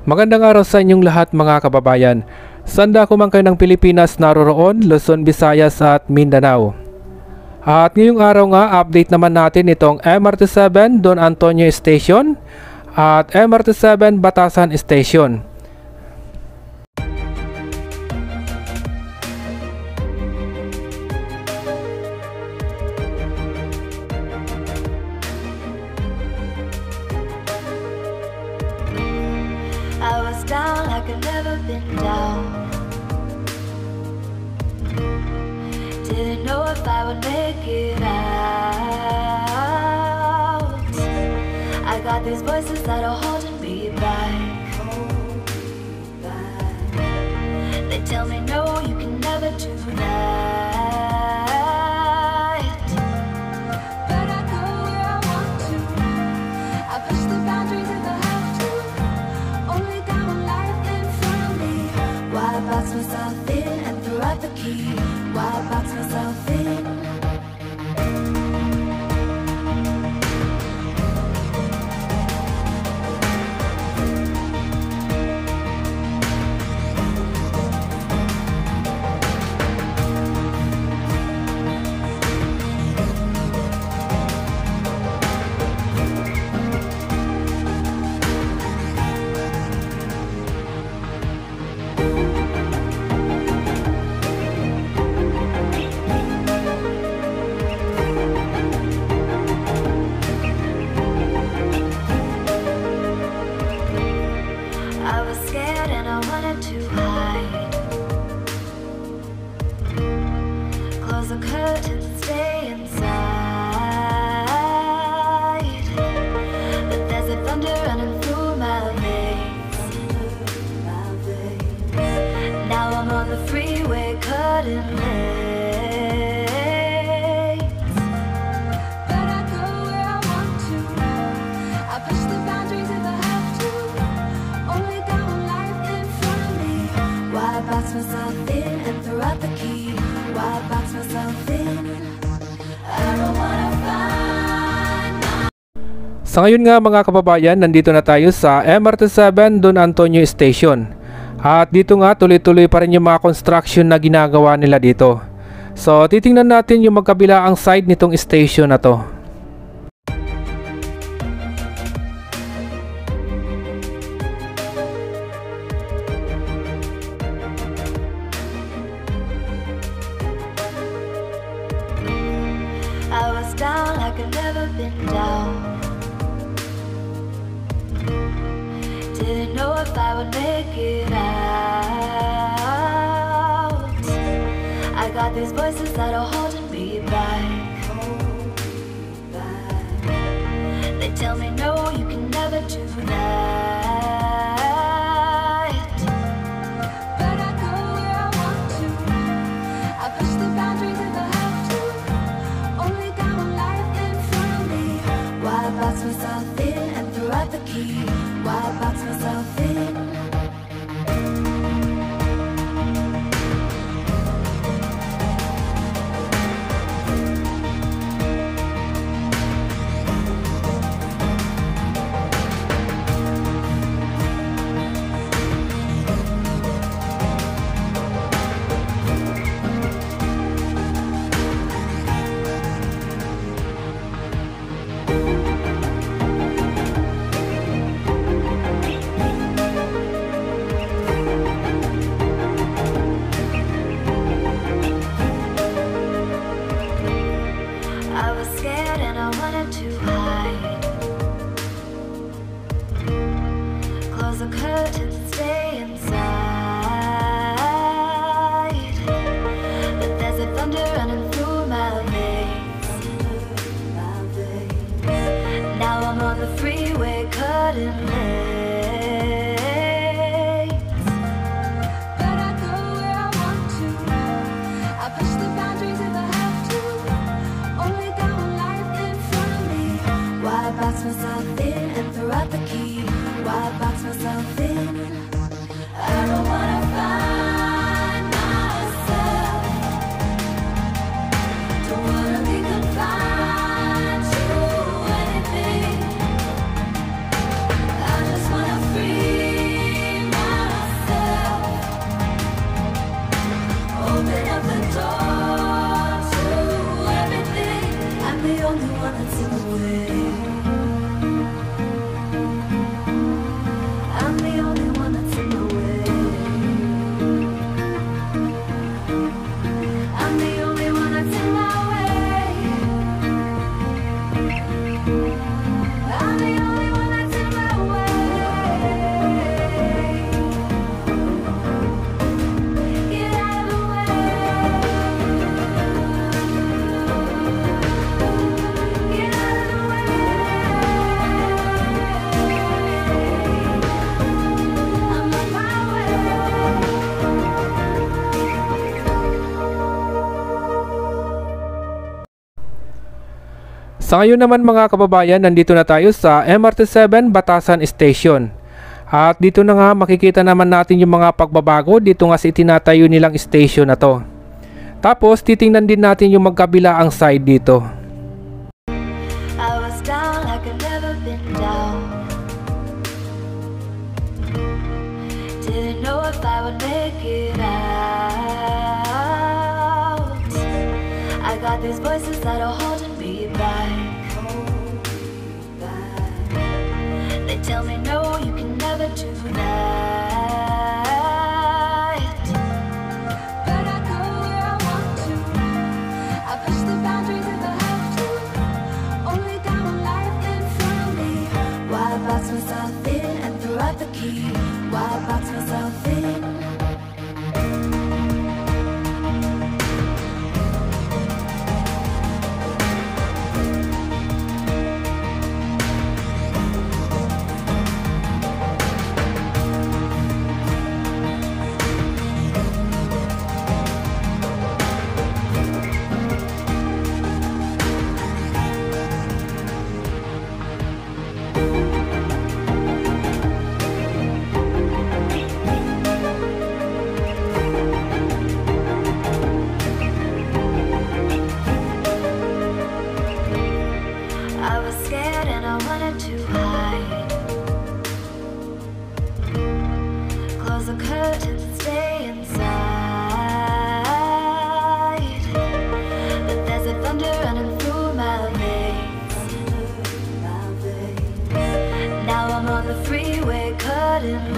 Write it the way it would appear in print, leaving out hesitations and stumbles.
Magandang araw sa inyong lahat mga kababayan. Sanda ko man kayo ng Pilipinas naroroon, Luzon, Visayas at Mindanao. At ngayong araw nga, update naman natin itong MRT7 Don Antonio Station at MRT7 Batasan Station. I was down like I've never been down. Didn't know if I would make it out. I got these voices that are holding me back. They tell me no, you can never do that. But I go where I want to. I push the boundaries if I have to. Only got one life in front of me. Why box myself in and throw out the key? Why box myself in? I was scared and I wanted to hide. Close the curtains and stay inside. But there's a thunder running through my veins. Now I'm on the freeway cutting lanes. But I go where I want to. I push the boundaries if I have to. Only got one life in front of me. Why box myself in and throw out the key? Why box myself in? I don't wanna find my... Sa ngayon nga mga kababayan, nandito na tayo sa MRT7 Don Antonio Station. At dito nga tuloy-tuloy pa rin yung mga construction na ginagawa nila dito. So titingnan natin yung magkabilaang side nitong station na to. I was down like I've never been down. Didn't know if I would make it out. I got these voices that are holding me back. They tell me no, you can never do that. But I go where I want to. I push the boundaries if I have to. Only got one life in front of me. Why box myself in and throw out the key? Why box myself in? I was scared and I wanted to hide. Close the curtains and stay inside. But there's a thunder running through my veins. Now I'm on the freeway cutting lanes. But I go where I want to. I push the boundaries if I have to. Only got one life in front of me. Why box myself in and throw out the key? Why box myself in? Sa ngayon naman mga kababayan, nandito na tayo sa MRT7 Batasan Station. At dito na nga makikita naman natin yung mga pagbabago dito nga sa itinatayo nilang station na to. Tapos titingnan din natin yung magkabilaang side dito. I was down like I've never been down. Didn't know if I would make it out. I got these voices that are holding me back. They tell me no, you can never do that. But I go where I want to. I push the boundaries if I have to. Only got one life in front of me. Why box myself in and throw out the key? Why box myself in? I was scared and I wanted to hide. Close the curtains and stay inside. But there's a thunder running through my veins. Now I'm on the freeway cutting